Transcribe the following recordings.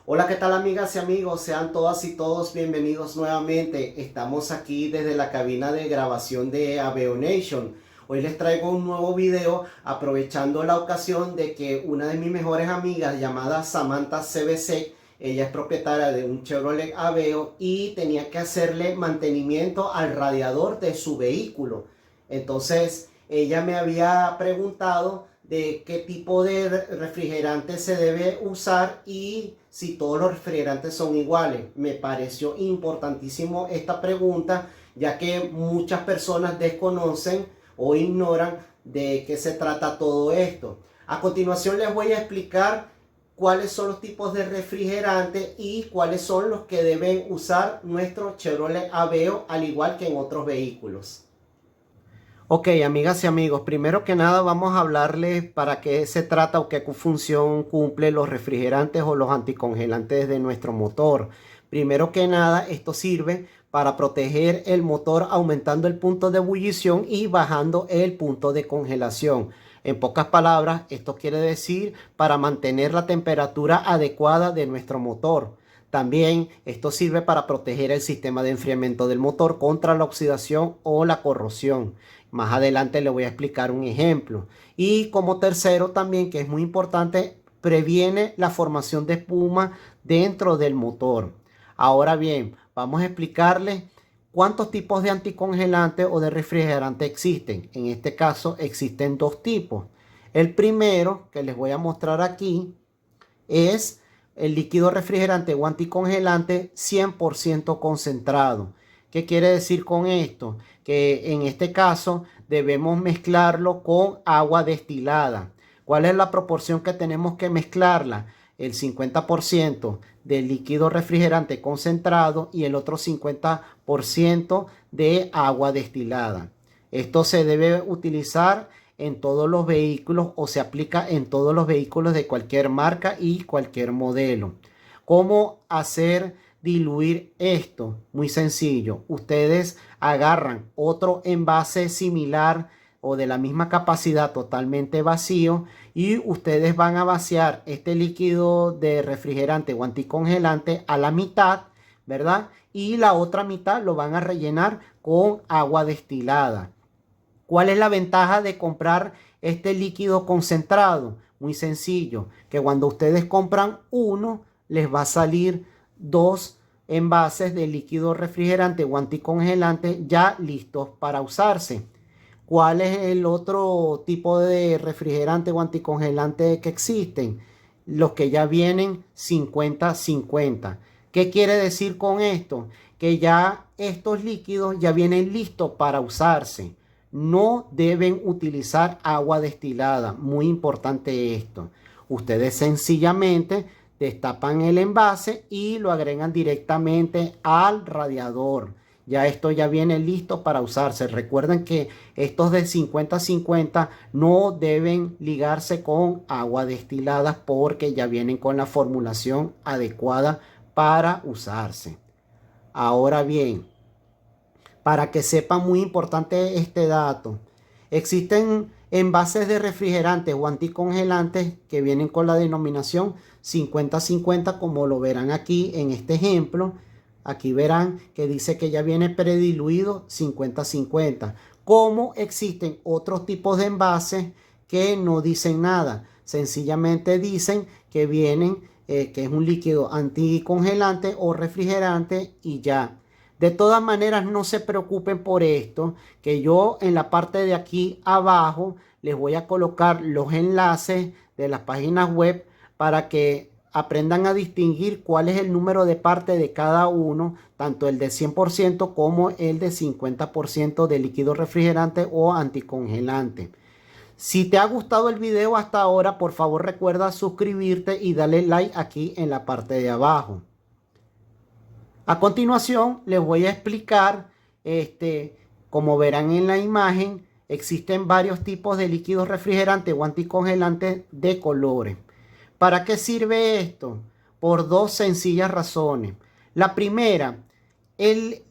Hola, ¿qué tal amigas y amigos? Sean todas y todos bienvenidos nuevamente. Estamos aquí desde la cabina de grabación de Aveo Nation. Hoy les traigo un nuevo video aprovechando la ocasión de que una de mis mejores amigas llamada Samantha CBC, ella es propietaria de un Chevrolet Aveo y tenía que hacerle mantenimiento al radiador de su vehículo. Entonces ella me había preguntado de qué tipo de refrigerante se debe usar y si todos los refrigerantes son iguales. Me pareció importantísimo esta pregunta, ya que muchas personas desconocen o ignoran de qué se trata todo esto. A continuación les voy a explicar cuáles son los tipos de refrigerante y cuáles son los que deben usar nuestro Chevrolet Aveo, al igual que en otros vehículos. Ok, amigas y amigos, primero que nada vamos a hablarles para qué se trata o qué función cumplen los refrigerantes o los anticongelantes de nuestro motor. Primero que nada, esto sirve para proteger el motor aumentando el punto de ebullición y bajando el punto de congelación. En pocas palabras, esto quiere decir para mantener la temperatura adecuada de nuestro motor. También esto sirve para proteger el sistema de enfriamiento del motor contra la oxidación o la corrosión. Más adelante le voy a explicar un ejemplo. Y como tercero también, que es muy importante, previene la formación de espuma dentro del motor. Ahora bien, vamos a explicarles cuántos tipos de anticongelante o de refrigerante existen. En este caso existen dos tipos. El primero que les voy a mostrar aquí es el líquido refrigerante o anticongelante 100% concentrado. ¿Qué quiere decir con esto? Que en este caso debemos mezclarlo con agua destilada. ¿Cuál es la proporción que tenemos que mezclarla? El 50% del líquido refrigerante concentrado y el otro 50% de agua destilada. Esto se debe utilizar en todos los vehículos o se aplica en todos los vehículos de cualquier marca y cualquier modelo. ¿Cómo hacer diluir esto? Muy sencillo. Ustedes agarran otro envase similar o de la misma capacidad totalmente vacío y ustedes van a vaciar este líquido de refrigerante o anticongelante a la mitad, ¿verdad? Y la otra mitad lo van a rellenar con agua destilada. ¿Cuál es la ventaja de comprar este líquido concentrado? Muy sencillo, que cuando ustedes compran uno, les va a salir dos envases de líquido refrigerante o anticongelante ya listos para usarse. ¿Cuál es el otro tipo de refrigerante o anticongelante que existen? Los que ya vienen 50-50. ¿Qué quiere decir con esto? Que ya estos líquidos ya vienen listos para usarse. No deben utilizar agua destilada. Muy importante esto. Ustedes sencillamente destapan el envase y lo agregan directamente al radiador. Ya esto ya viene listo para usarse. Recuerden que estos de 50-50 no deben ligarse con agua destilada porque ya vienen con la formulación adecuada para usarse. Ahora bien, para que sepan, muy importante este dato. Existen envases de refrigerantes o anticongelantes que vienen con la denominación 50-50, como lo verán aquí en este ejemplo. Aquí verán que dice que ya viene prediluido 50-50. Como existen otros tipos de envases que no dicen nada. Sencillamente dicen que vienen, que es un líquido anticongelante o refrigerante y ya. De todas maneras, no se preocupen por esto, que yo en la parte de aquí abajo les voy a colocar los enlaces de las páginas web para que aprendan a distinguir cuál es el número de parte de cada uno, tanto el de 100% como el de 50% de líquido refrigerante o anticongelante. Si te ha gustado el video hasta ahora, por favor recuerda suscribirte y darle like aquí en la parte de abajo. A continuación les voy a explicar, como verán en la imagen, existen varios tipos de líquidos refrigerantes o anticongelantes de colores. ¿Para qué sirve esto? Por dos sencillas razones. La primera,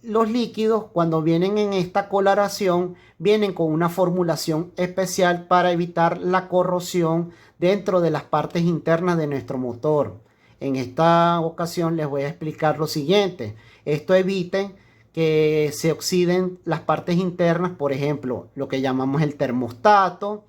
los líquidos cuando vienen en esta coloración vienen con una formulación especial para evitar la corrosión dentro de las partes internas de nuestro motor. En esta ocasión les voy a explicar lo siguiente. Esto evite que se oxiden las partes internas, por ejemplo, lo que llamamos el termostato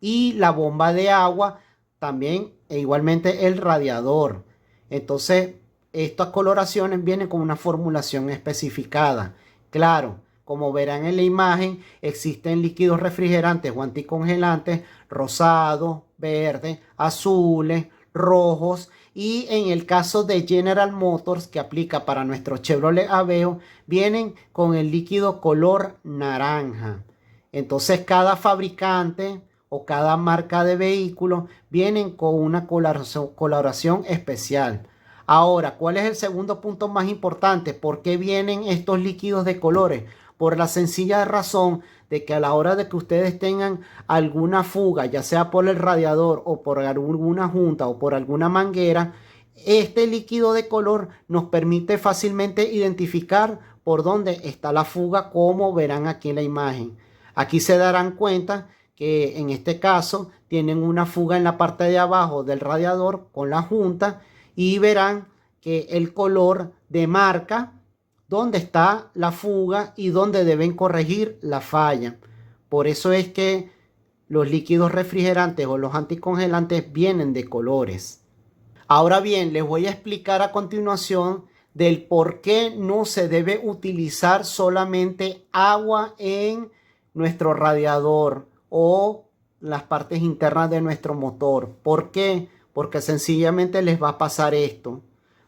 y la bomba de agua, también e igualmente el radiador. Entonces, estas coloraciones vienen con una formulación especificada. Claro, como verán en la imagen, existen líquidos refrigerantes o anticongelantes rosados, verdes, azules, rojos, y en el caso de General Motors, que aplica para nuestro Chevrolet Aveo, vienen con el líquido color naranja. Entonces cada fabricante o cada marca de vehículo vienen con una coloración especial. Ahora, ¿cuál es el segundo punto más importante? ¿Por qué vienen estos líquidos de colores? Por la sencilla razón de que a la hora de que ustedes tengan alguna fuga, ya sea por el radiador o por alguna junta o por alguna manguera, este líquido de color nos permite fácilmente identificar por dónde está la fuga, como verán aquí en la imagen. Aquí se darán cuenta que en este caso tienen una fuga en la parte de abajo del radiador con la junta, y verán que el color demarca dónde está la fuga y dónde deben corregir la falla. Por eso es que los líquidos refrigerantes o los anticongelantes vienen de colores. Ahora bien, les voy a explicar a continuación del por qué no se debe utilizar solamente agua en nuestro radiador o las partes internas de nuestro motor. ¿Por qué? Porque sencillamente les va a pasar esto.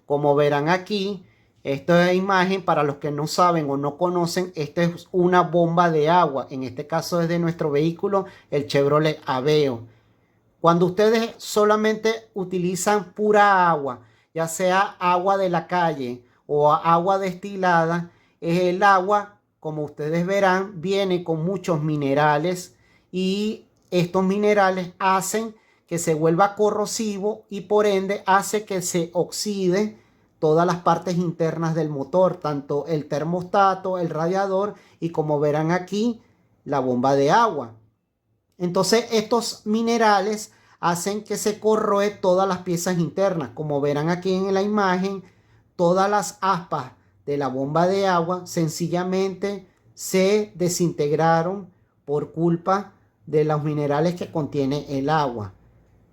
Como verán aquí, esta imagen, para los que no saben o no conocen, esta es una bomba de agua. En este caso es de nuestro vehículo, el Chevrolet Aveo. Cuando ustedes solamente utilizan pura agua, ya sea agua de la calle o agua destilada, el agua, como ustedes verán, viene con muchos minerales, y estos minerales hacen que se vuelva corrosivo y por ende hace que se oxide todas las partes internas del motor, tanto el termostato, el radiador y, como verán aquí, la bomba de agua. Entonces estos minerales hacen que se corroe todas las piezas internas. Como verán aquí en la imagen, todas las aspas de la bomba de agua sencillamente se desintegraron por culpa de los minerales que contiene el agua.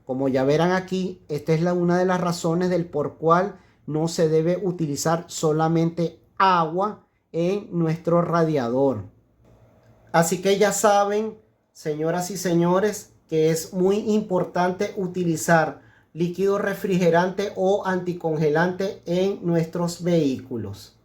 Como ya verán aquí, esta es una de las razones del por cual no se debe utilizar solamente agua en nuestro radiador. Así que ya saben, señoras y señores, que es muy importante utilizar líquido refrigerante o anticongelante en nuestros vehículos.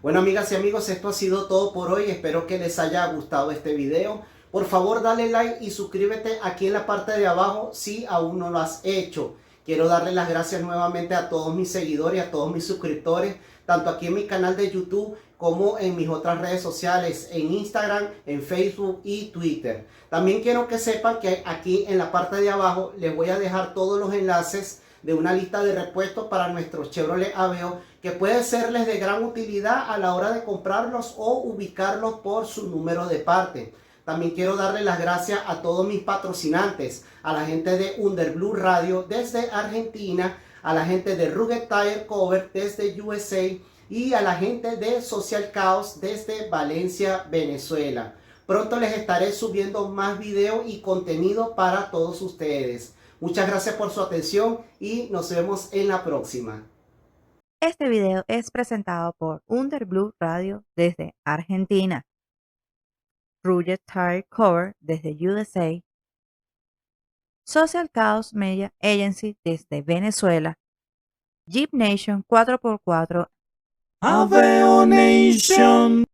Bueno, amigas y amigos, esto ha sido todo por hoy. Espero que les haya gustado este video. Por favor, dale like y suscríbete aquí en la parte de abajo si aún no lo has hecho. Quiero darle las gracias nuevamente a todos mis seguidores, a todos mis suscriptores, tanto aquí en mi canal de YouTube como en mis otras redes sociales, en Instagram, en Facebook y Twitter. También quiero que sepan que aquí en la parte de abajo les voy a dejar todos los enlaces de una lista de repuestos para nuestros Chevrolet Aveo, que puede serles de gran utilidad a la hora de comprarlos o ubicarlos por su número de parte. También quiero darle las gracias a todos mis patrocinantes, a la gente de Underblue Radio desde Argentina, a la gente de Rugged Tire Cover desde USA y a la gente de Social Chaos desde Valencia, Venezuela. Pronto les estaré subiendo más videos y contenido para todos ustedes. Muchas gracias por su atención y nos vemos en la próxima. Este video es presentado por Underblue Radio desde Argentina, Rugged Tire Cover desde USA, Social Chaos Media Agency desde Venezuela, Jeep Nation 4x4, Aveo Nation.